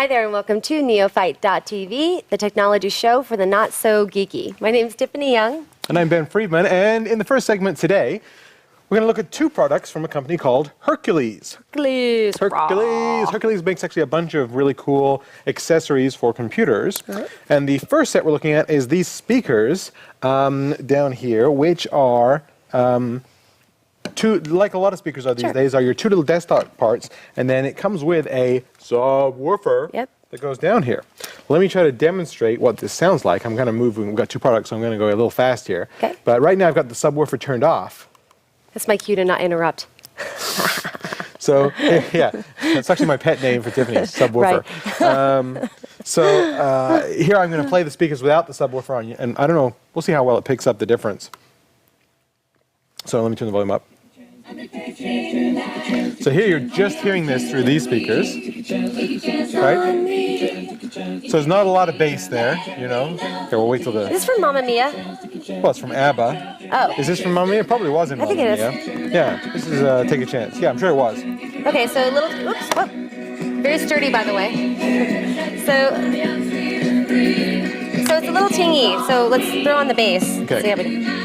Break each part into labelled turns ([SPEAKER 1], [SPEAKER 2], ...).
[SPEAKER 1] Hi there, and welcome to Neophyte.tv, the technology show for the not-so-geeky. My name's Tiffany Young.
[SPEAKER 2] And I'm Ben Friedman, and in the first segment today, we're going to look at two products from a company called Hercules.
[SPEAKER 1] Hercules.
[SPEAKER 2] Hercules makes actually a bunch of really cool accessories for computers. And the first set we're looking at is these speakers down here, which are like a lot of speakers are these days, are your two little desktop parts, and then it comes with a subwoofer that goes down here. Let me try to demonstrate what this sounds like. I'm kind of moving. We've got two products, so I'm going to go a little fast here.
[SPEAKER 1] Okay.
[SPEAKER 2] But right now I've got the subwoofer turned off.
[SPEAKER 1] That's my cue to not interrupt.
[SPEAKER 2] So, yeah, that's actually my pet name for Tiffany, subwoofer.
[SPEAKER 1] Right.
[SPEAKER 2] Here I'm going to play the speakers without the subwoofer on, and I don't know, we'll see how well it picks up the difference. So let me turn the volume up. So here you're just hearing this through these speakers, right? So there's not a lot of bass there, you know. Okay, we'll wait till the...
[SPEAKER 1] Is this from Mamma Mia?
[SPEAKER 2] Well, it's from ABBA.
[SPEAKER 1] Oh.
[SPEAKER 2] Is this from Mamma Mia? It probably was in Mamma Mia.
[SPEAKER 1] I think it is.
[SPEAKER 2] Yeah, this is Take a Chance. Yeah, I'm sure it was.
[SPEAKER 1] Okay, so a little... Oops. Oh. Very sturdy, by the way. So it's a little tingy. So let's throw on the bass.
[SPEAKER 2] Okay.
[SPEAKER 1] See how we...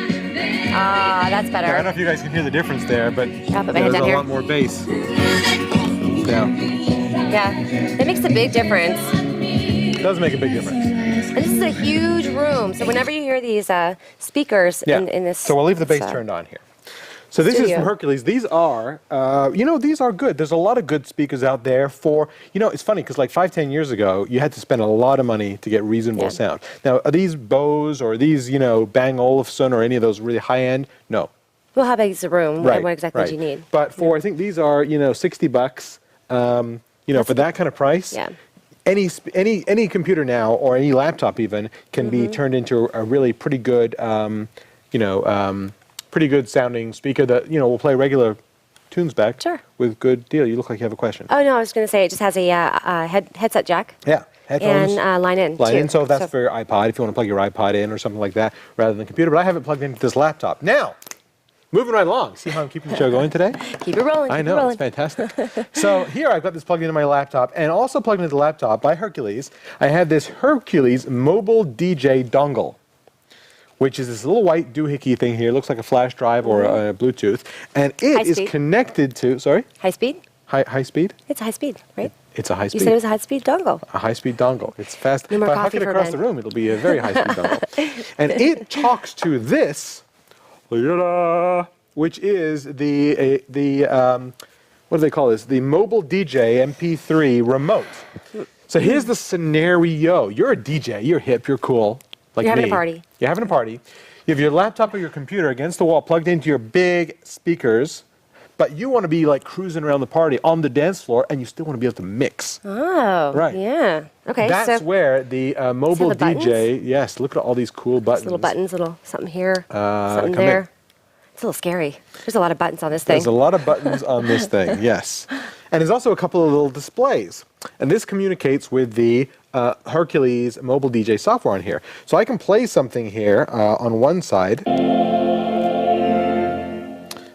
[SPEAKER 1] Ah, that's better.
[SPEAKER 2] Yeah, I don't know if you guys can hear the difference there, but
[SPEAKER 1] I'll put my
[SPEAKER 2] there's
[SPEAKER 1] hand down
[SPEAKER 2] a
[SPEAKER 1] here.
[SPEAKER 2] lot more bass. Yeah.
[SPEAKER 1] Yeah, it makes a big difference.
[SPEAKER 2] It does make a big difference.
[SPEAKER 1] And this is a huge room, so whenever you hear these speakers in this...
[SPEAKER 2] So we'll leave the bass turned on here. So this is from Hercules. These are, these are good. There's a lot of good speakers out there for, it's funny because like 5-10 years ago, you had to spend a lot of money to get reasonable sound. Now, are these Bose or these, Bang Olufsen or any of those really high-end? No.
[SPEAKER 1] Well, how big is the room?
[SPEAKER 2] Right,
[SPEAKER 1] What exactly do you need?
[SPEAKER 2] But for, I think these are, $60, for that kind of price.
[SPEAKER 1] Yeah.
[SPEAKER 2] Any computer now or any laptop even can be turned into a really pretty good, pretty good sounding speaker that, will play regular tunes back with good deal. You look like you have a question.
[SPEAKER 1] Oh, no, I was going to say it just has a headset jack.
[SPEAKER 2] Yeah, headphones.
[SPEAKER 1] And line in,
[SPEAKER 2] Line in, so that's for your iPod, if you want to plug your iPod in or something like that, rather than the computer. But I have it plugged into this laptop. Now, moving right along. See how I'm keeping the show going today?
[SPEAKER 1] Keep it rolling.
[SPEAKER 2] I know, it's fantastic. So here I've got this plugged into my laptop, and also plugged into the laptop by Hercules, I have this Hercules mobile DJ dongle, which is this little white doohickey thing here. It looks like a flash drive or a Bluetooth. And it is connected to, sorry?
[SPEAKER 1] High speed?
[SPEAKER 2] High speed?
[SPEAKER 1] It's high speed, right?
[SPEAKER 2] It's a high speed.
[SPEAKER 1] You said it was a high-speed dongle.
[SPEAKER 2] A high-speed dongle. It's fast.
[SPEAKER 1] No more
[SPEAKER 2] if I
[SPEAKER 1] coffee
[SPEAKER 2] huck it
[SPEAKER 1] for
[SPEAKER 2] across
[SPEAKER 1] Ben.
[SPEAKER 2] the room, it'll be a very high-speed dongle. And it talks to this, which is the what do they call this? The mobile DJ MP3 remote. So here's the scenario. You're a DJ. You're hip. You're cool. Like
[SPEAKER 1] You're having
[SPEAKER 2] me.
[SPEAKER 1] a party.
[SPEAKER 2] You're having a party. You have your laptop or your computer against the wall plugged into your big speakers, but you want to be like cruising around the party on the dance floor, and you still want to be able to mix.
[SPEAKER 1] Oh,
[SPEAKER 2] right.
[SPEAKER 1] Yeah. Okay.
[SPEAKER 2] That's where the mobile DJ. Yes, look at all these cool buttons.
[SPEAKER 1] Little buttons, little something here, something there. It's a little scary. There's a lot of buttons on this thing.
[SPEAKER 2] There's a lot of buttons on this thing. Yes, and there's also a couple of little displays, and this communicates with the Hercules mobile DJ software on here. So I can play something here on one side.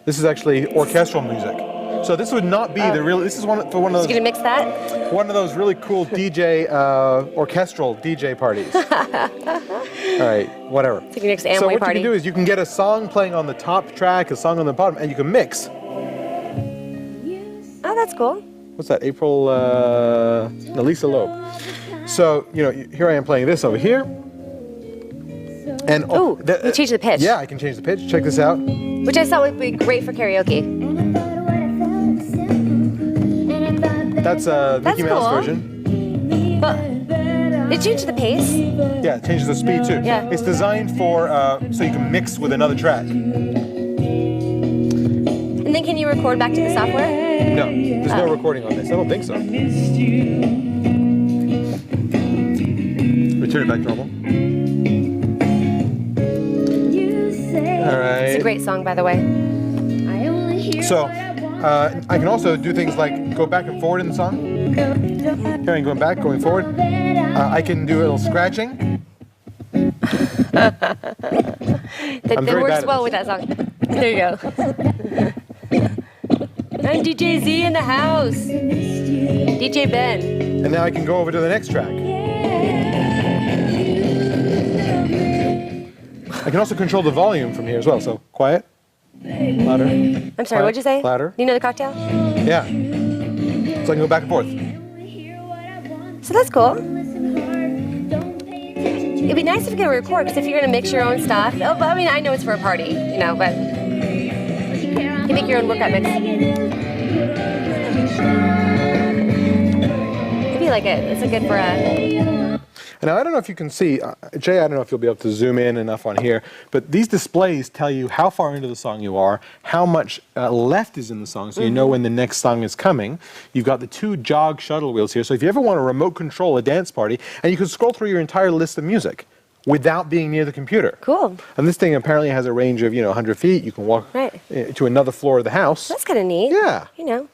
[SPEAKER 2] This is actually orchestral music. So this would not be the real. This is one for one of those.
[SPEAKER 1] You gonna mix that?
[SPEAKER 2] One of those really cool DJ orchestral DJ parties. All right, whatever.
[SPEAKER 1] So you can mix Amway
[SPEAKER 2] So what
[SPEAKER 1] party.
[SPEAKER 2] you can do is you can get a song playing on the top track, a song on the bottom, and you can mix.
[SPEAKER 1] Oh, that's cool.
[SPEAKER 2] What's that? April, Lisa Loeb. So, here I am playing this over here. And
[SPEAKER 1] you change the pitch.
[SPEAKER 2] Yeah, I can change the pitch. Check this out.
[SPEAKER 1] Which I thought would be great for karaoke.
[SPEAKER 2] That's Mickey Mouse version.
[SPEAKER 1] But it changed the pace.
[SPEAKER 2] Yeah, it changes the speed too.
[SPEAKER 1] Yeah.
[SPEAKER 2] It's designed for so you can mix with another track.
[SPEAKER 1] And then can you record back to the software?
[SPEAKER 2] No, there's no recording on this. I don't think so. Return it back to normal. All right.
[SPEAKER 1] It's a great song, by the way.
[SPEAKER 2] So, I can also do things like go back and forward in the song. Here I'm going back, going forward. I can do a little scratching.
[SPEAKER 1] That works well with that song. There you go. I'm DJ Z in the house. DJ Ben.
[SPEAKER 2] And now I can go over to the next track. I can also control the volume from here as well. So quiet, louder.
[SPEAKER 1] I'm sorry, what'd you say?
[SPEAKER 2] Louder.
[SPEAKER 1] Do you know the cocktail?
[SPEAKER 2] Yeah. So I can go back and forth.
[SPEAKER 1] So that's cool. It'd be nice if you could record, because if you're going to mix your own stuff, but I mean, I know it's for a party, you know, but you can make your own workout mix. Maybe like it. It's a good for a...
[SPEAKER 2] Now, I don't know if you can see, Jay, I don't know if you'll be able to zoom in enough on here, but these displays tell you how far into the song you are, how much left is in the song, so you know when the next song is coming. You've got the 2 jog shuttle wheels here, so if you ever want to remote control a dance party, and you can scroll through your entire list of music without being near the computer.
[SPEAKER 1] Cool.
[SPEAKER 2] And this thing apparently has a range of, 100 feet. You can walk to another floor of the house.
[SPEAKER 1] That's kind of neat.
[SPEAKER 2] Yeah.
[SPEAKER 1] You know.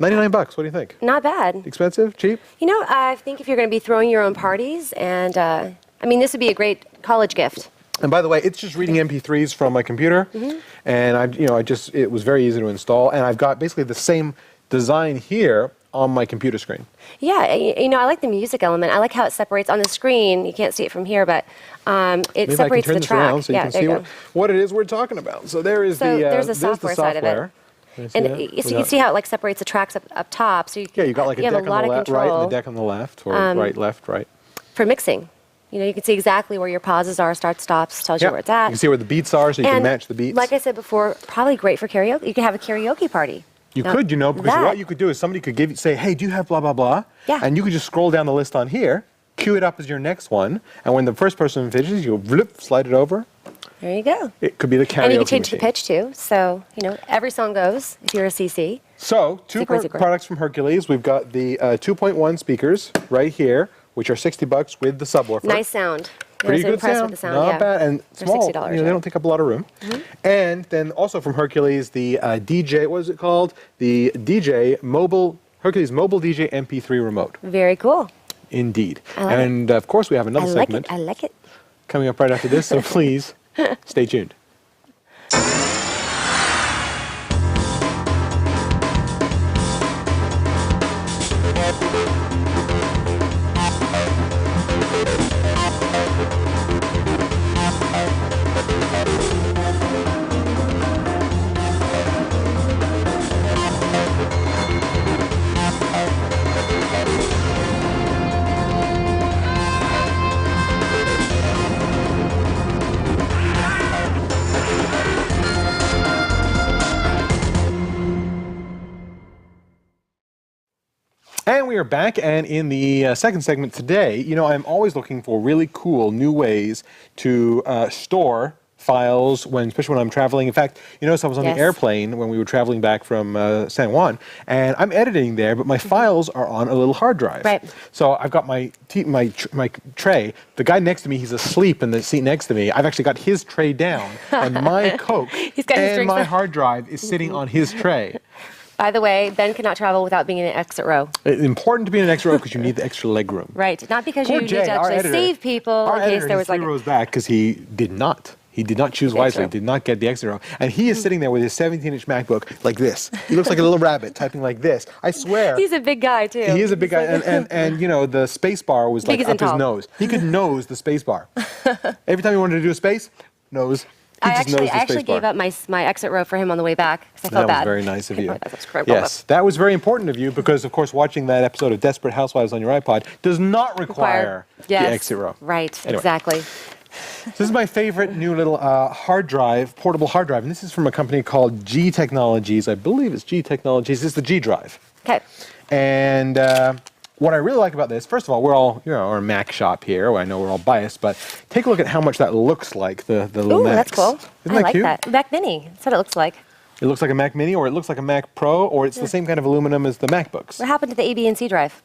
[SPEAKER 2] $99, what do you think?
[SPEAKER 1] Not bad.
[SPEAKER 2] Expensive? Cheap?
[SPEAKER 1] You know, I think if you're going to be throwing your own parties, and I mean, this would be a great college gift.
[SPEAKER 2] And by the way, it's just reading MP3s from my computer, and it was very easy to install, and I've got basically the same design here on my computer screen.
[SPEAKER 1] Yeah, I like the music element. I like how it separates on the screen. You can't see it from here, but it
[SPEAKER 2] Maybe
[SPEAKER 1] separates
[SPEAKER 2] I can turn
[SPEAKER 1] the
[SPEAKER 2] this
[SPEAKER 1] track.
[SPEAKER 2] around so you can see what it is we're talking about. So there's
[SPEAKER 1] the software side of it. And so you can see how it like separates the tracks up top. So
[SPEAKER 2] you got like a deck on the left, right, and a deck on the left, or right, left, right.
[SPEAKER 1] For mixing. You can see exactly where your pauses are, starts, stops, tells you where it's at.
[SPEAKER 2] You can see where the beats are, so you can match the beats.
[SPEAKER 1] Like I said before, probably great for karaoke. You could have a karaoke party.
[SPEAKER 2] You could, because what you could do is somebody could say, hey, do you have blah, blah, blah?
[SPEAKER 1] Yeah.
[SPEAKER 2] And you could just scroll down the list on here, cue it up as your next one, and when the first person finishes, you slide it over.
[SPEAKER 1] There you go.
[SPEAKER 2] It could be the karaoke
[SPEAKER 1] And you can change
[SPEAKER 2] machine.
[SPEAKER 1] the pitch too. So, every song goes if you're a CC.
[SPEAKER 2] So, 2 products from Hercules. We've got the 2.1 speakers right here, which are $60 with the subwoofer.
[SPEAKER 1] Nice sound.
[SPEAKER 2] Pretty good
[SPEAKER 1] impressed
[SPEAKER 2] sound.
[SPEAKER 1] with the sound.
[SPEAKER 2] Not bad. And
[SPEAKER 1] for
[SPEAKER 2] small.
[SPEAKER 1] $60,
[SPEAKER 2] They don't take up a lot of room. And then also from Hercules, the DJ, what is it called? The Hercules Mobile DJ MP3 remote.
[SPEAKER 1] Very cool.
[SPEAKER 2] Indeed.
[SPEAKER 1] I like
[SPEAKER 2] and of course, we have another segment
[SPEAKER 1] I like it.
[SPEAKER 2] coming up right after this, so please stay tuned. And we are back, and in the second segment today, I'm always looking for really cool new ways to store files, especially when I'm traveling. In fact, I was on the airplane when we were traveling back from San Juan, and I'm editing there, but my files are on a little hard drive.
[SPEAKER 1] Right.
[SPEAKER 2] So I've got my tray. The guy next to me, he's asleep in the seat next to me. I've actually got his tray down, and my Coke and my hard drive is sitting on his tray.
[SPEAKER 1] By the way, Ben cannot travel without being in an exit row.
[SPEAKER 2] It's important to be in an extra row because you need the extra leg room.
[SPEAKER 1] Right. Not because
[SPEAKER 2] Poor
[SPEAKER 1] you
[SPEAKER 2] Jay,
[SPEAKER 1] need to actually save people in case there was
[SPEAKER 2] 3 rows back because he did not. He did not choose wisely, did not get the exit row. And he is sitting there with his 17-inch MacBook like this. He looks like a little rabbit typing like this. I swear.
[SPEAKER 1] He's a big guy, too.
[SPEAKER 2] He is a big guy. And the space bar was like up his nose. He could nose the space bar. Every time he wanted to do a space, nose. I
[SPEAKER 1] actually gave up my exit row for him on the way back because I felt bad.
[SPEAKER 2] That was very nice of you.
[SPEAKER 1] That was incredible.
[SPEAKER 2] Yes, that was very important of you because, of course, watching that episode of Desperate Housewives on your iPod does not require the exit row.
[SPEAKER 1] Right,
[SPEAKER 2] anyway.
[SPEAKER 1] Exactly.
[SPEAKER 2] So this is my favorite new little hard drive, portable hard drive, and this is from a company called G Technologies. I believe it's G Technologies. It's the G Drive.
[SPEAKER 1] Okay.
[SPEAKER 2] And what I really like about this, first of all, we're all, we're a Mac shop here. I know we're all biased, but take a look at how much that looks like, the little Macs.
[SPEAKER 1] That's cool.
[SPEAKER 2] Isn't that cute?
[SPEAKER 1] That. Mac Mini. That's what it looks like.
[SPEAKER 2] It looks like a Mac Mini, or it looks like a Mac Pro, or it's the same kind of aluminum as the MacBooks.
[SPEAKER 1] What happened to the A, B, and C drive?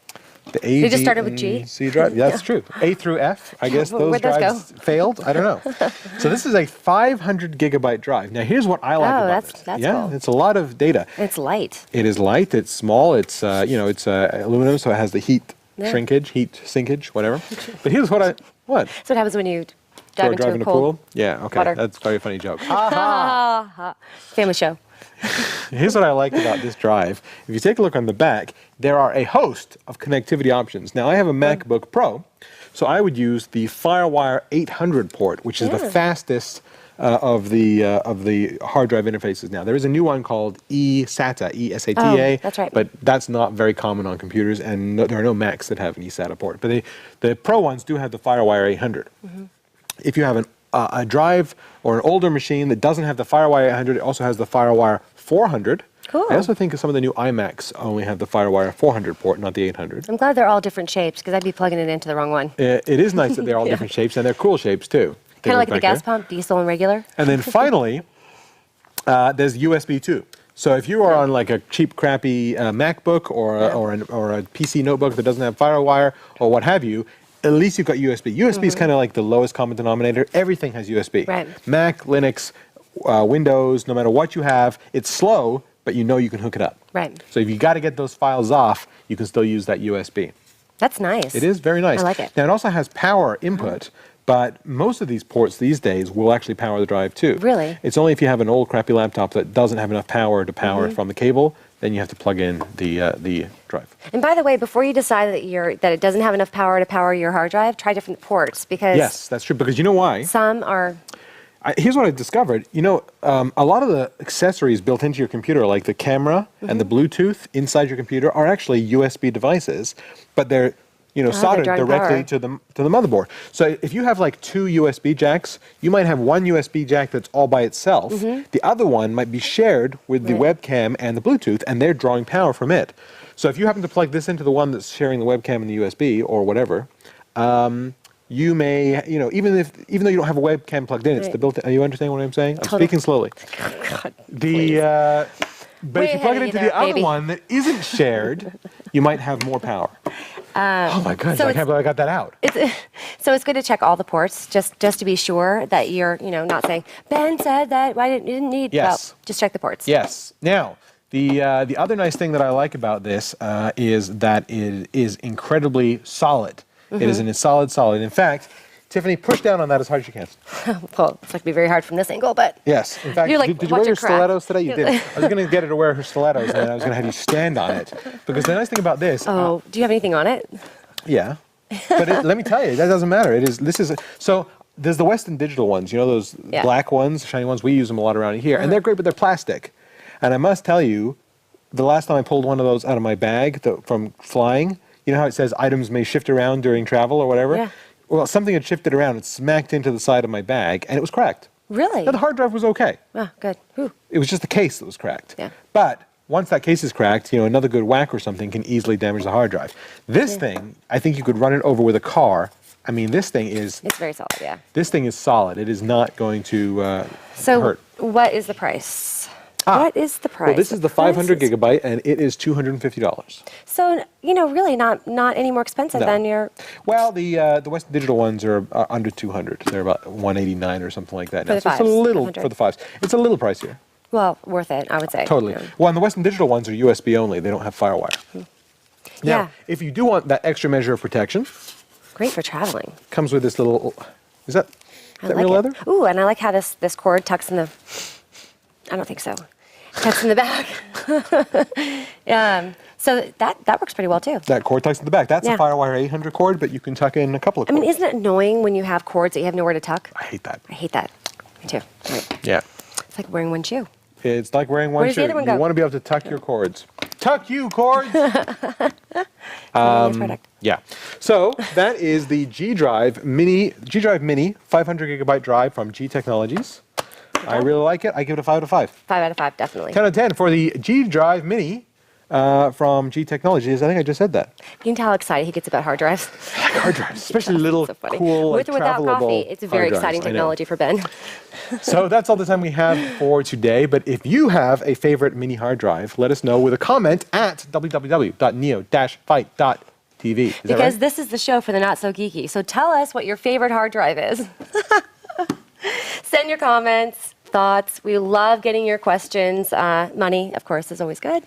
[SPEAKER 2] The A,
[SPEAKER 1] they just started with G?
[SPEAKER 2] C drive? Yeah, that's true. A through F, I guess those drives failed. I don't know. So this is a 500 gigabyte drive. Now here's what I like about it.
[SPEAKER 1] That's
[SPEAKER 2] cool.
[SPEAKER 1] Cool.
[SPEAKER 2] It's a lot of data.
[SPEAKER 1] It's light.
[SPEAKER 2] It is light. It's small. It's it's aluminum, so it has the heat shrinkage, heat sinkage, whatever. But here's what
[SPEAKER 1] So what happens when you into a pool.
[SPEAKER 2] Yeah, okay.
[SPEAKER 1] Water.
[SPEAKER 2] That's a very funny joke.
[SPEAKER 1] Family show.
[SPEAKER 2] Here's what I like about this drive. If you take a look on the back, there are a host of connectivity options. Now, I have a MacBook Pro, so I would use the FireWire 800 port, which is the fastest of the hard drive interfaces now. There is a new one called eSATA, E-S-A-T-A.
[SPEAKER 1] Oh, that's right.
[SPEAKER 2] But that's not very common on computers, and there are no Macs that have an eSATA port. But the Pro ones do have the FireWire 800. If you have a drive or an older machine that doesn't have the FireWire 800, it also has the FireWire 400.
[SPEAKER 1] Cool.
[SPEAKER 2] I also think some of the new iMacs only have the FireWire 400 port, not the 800.
[SPEAKER 1] I'm glad they're all different shapes because I'd be plugging it into the wrong one.
[SPEAKER 2] It is nice that they're all different shapes, and they're cool shapes too.
[SPEAKER 1] Kind of like the gas pump, diesel and regular.
[SPEAKER 2] And then finally, there's USB 2. So if you are on like a cheap, crappy MacBook or a PC notebook that doesn't have FireWire or what have you, at least you've got USB. USB is kind of like the lowest common denominator. Everything has USB.
[SPEAKER 1] Right.
[SPEAKER 2] Mac, Linux, Windows, no matter what you have, it's slow, but you know you can hook it up.
[SPEAKER 1] Right.
[SPEAKER 2] So if you got to get those files off, you can still use that USB.
[SPEAKER 1] That's nice.
[SPEAKER 2] It is very nice.
[SPEAKER 1] I like it.
[SPEAKER 2] Now, it also has power input, but most of these ports these days will actually power the drive too.
[SPEAKER 1] Really?
[SPEAKER 2] It's only if you have an old crappy laptop that doesn't have enough power to power it from the cable, then you have to plug in the drive.
[SPEAKER 1] And by the way, before you decide that it doesn't have enough power to power your hard drive, try different ports because
[SPEAKER 2] Yes, that's true, because you know why?
[SPEAKER 1] some are...
[SPEAKER 2] Here's what I discovered. You know, a lot of the accessories built into your computer, like the camera and the Bluetooth inside your computer, are actually USB devices, but they're soldered
[SPEAKER 1] drawing
[SPEAKER 2] directly
[SPEAKER 1] power.
[SPEAKER 2] to the motherboard. So if you have like two USB jacks, you might have one USB jack that's all by itself. The other one might be shared with the webcam and the Bluetooth, and they're drawing power from it. So if you happen to plug this into the one that's sharing the webcam and the USB or whatever, you may, even though you don't have a webcam plugged in, it's the built-in. Are you understanding what I'm saying? I'm speaking slowly.
[SPEAKER 1] God,
[SPEAKER 2] But if you plug it into the other one that isn't shared, you might have more power. Oh my goodness, I can't believe I got that out.
[SPEAKER 1] So it's good to check all the ports just to be sure that you're, not saying, Ben said that you didn't need.
[SPEAKER 2] Yes.
[SPEAKER 1] Well, just check the ports.
[SPEAKER 2] Yes. Now, the other nice thing that I like about this is that it is incredibly solid. It is a solid. In fact, Tiffany, push down on that as hard as you can.
[SPEAKER 1] Well, it's like to be very hard from this angle, but...
[SPEAKER 2] Yes. In fact,
[SPEAKER 1] You're like,
[SPEAKER 2] did you wear your
[SPEAKER 1] crack.
[SPEAKER 2] stilettos today? You did. I was going to get her to wear her stilettos, and then I was going to have you stand on it. Because the nice thing about this...
[SPEAKER 1] Oh, do you have anything on it?
[SPEAKER 2] Yeah. But let me tell you, that doesn't matter. So there's the Western Digital ones, those black ones, shiny ones. We use them a lot around here. And they're great, but they're plastic. And I must tell you, the last time I pulled one of those out of my bag from flying, you know how it says items may shift around during travel or whatever?
[SPEAKER 1] Yeah.
[SPEAKER 2] Well, something had shifted around. It smacked into the side of my bag, and it was cracked.
[SPEAKER 1] Really?
[SPEAKER 2] Now, the hard drive was okay.
[SPEAKER 1] Oh, good. Whew.
[SPEAKER 2] It was just the case that was cracked.
[SPEAKER 1] Yeah.
[SPEAKER 2] But once that case is cracked, another good whack or something can easily damage the hard drive. This thing, I think you could run it over with a car. I mean, this thing is...
[SPEAKER 1] It's very solid, yeah.
[SPEAKER 2] This thing is solid. It is not going to hurt.
[SPEAKER 1] So what is the price? What is the price?
[SPEAKER 2] Well, this is the 500 gigabyte, and it is $250.
[SPEAKER 1] So, really not any more expensive than your...
[SPEAKER 2] Well, the Western Digital ones are under 200. They're about 189 or something like that.
[SPEAKER 1] For the
[SPEAKER 2] so
[SPEAKER 1] fives,
[SPEAKER 2] it's a little
[SPEAKER 1] 100.
[SPEAKER 2] for the fives. It's a little pricier.
[SPEAKER 1] Well, worth it, I would say.
[SPEAKER 2] Totally.
[SPEAKER 1] Yeah.
[SPEAKER 2] Well, and the Western Digital ones are USB only. They don't have FireWire. Now, if you do want that extra measure of protection...
[SPEAKER 1] Great for traveling.
[SPEAKER 2] Comes with this little... Is that real leather?
[SPEAKER 1] Ooh, and I like how this cord tucks in the... I don't think so. Tucks in the back. So that works pretty well, too.
[SPEAKER 2] That cord tucks in the back. That's a FireWire 800 cord, but you can tuck in a couple of cords.
[SPEAKER 1] I mean, isn't it annoying when you have cords that you have nowhere to tuck?
[SPEAKER 2] I hate that.
[SPEAKER 1] I hate that. Me too. Right.
[SPEAKER 2] Yeah.
[SPEAKER 1] It's like wearing one shoe.
[SPEAKER 2] It's like wearing one
[SPEAKER 1] Where does
[SPEAKER 2] shoe.
[SPEAKER 1] the other one
[SPEAKER 2] You
[SPEAKER 1] go?
[SPEAKER 2] want to be able to tuck your cords. Tuck you, cords! Yeah. So that is the G Drive Mini 500 gigabyte drive from G Technologies. I really like it. I give it a 5 out of 5.
[SPEAKER 1] 5 out of 5, definitely.
[SPEAKER 2] 10 out of 10 for the G Drive Mini from G Technologies. I think I just said that.
[SPEAKER 1] You can tell how excited he gets about hard drives.
[SPEAKER 2] I like hard drives, especially little,
[SPEAKER 1] So funny.
[SPEAKER 2] cool,
[SPEAKER 1] With or without
[SPEAKER 2] travelable
[SPEAKER 1] coffee, it's a very
[SPEAKER 2] hard drives.
[SPEAKER 1] exciting
[SPEAKER 2] I know.
[SPEAKER 1] technology for Ben.
[SPEAKER 2] So that's all the time we have for today. But if you have a favorite mini hard drive, let us know with a comment at www.neo-fight.tv.
[SPEAKER 1] Because this is the show for the not so geeky. So tell us what your favorite hard drive is. Send your comments, thoughts. We love getting your questions. Money, of course, is always good,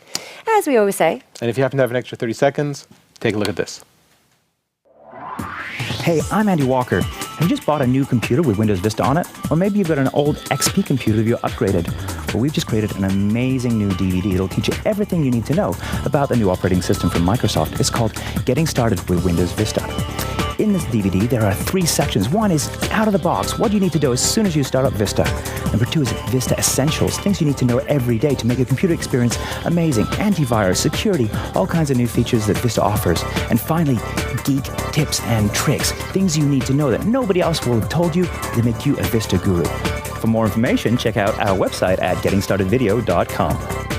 [SPEAKER 1] as we always say.
[SPEAKER 2] And if you happen to have an extra 30 seconds, take a look at this.
[SPEAKER 3] Hey, I'm Andy Walker, You just bought a new computer with Windows Vista on it, or maybe you've got an old XP computer that you're upgraded. Well, we've just created an amazing new DVD. It'll teach you everything you need to know about the new operating system from Microsoft. It's called Getting Started with Windows Vista. In this DVD, there are 3 sections. One is out of the box, what you need to do as soon as you start up Vista. Number 2 is Vista Essentials, things you need to know every day to make your computer experience amazing. Antivirus, security, all kinds of new features that Vista offers. And finally, geek tips and tricks, things you need to know that nobody else will have told you that make you a Vista guru. For more information, check out our website at gettingstartedvideo.com.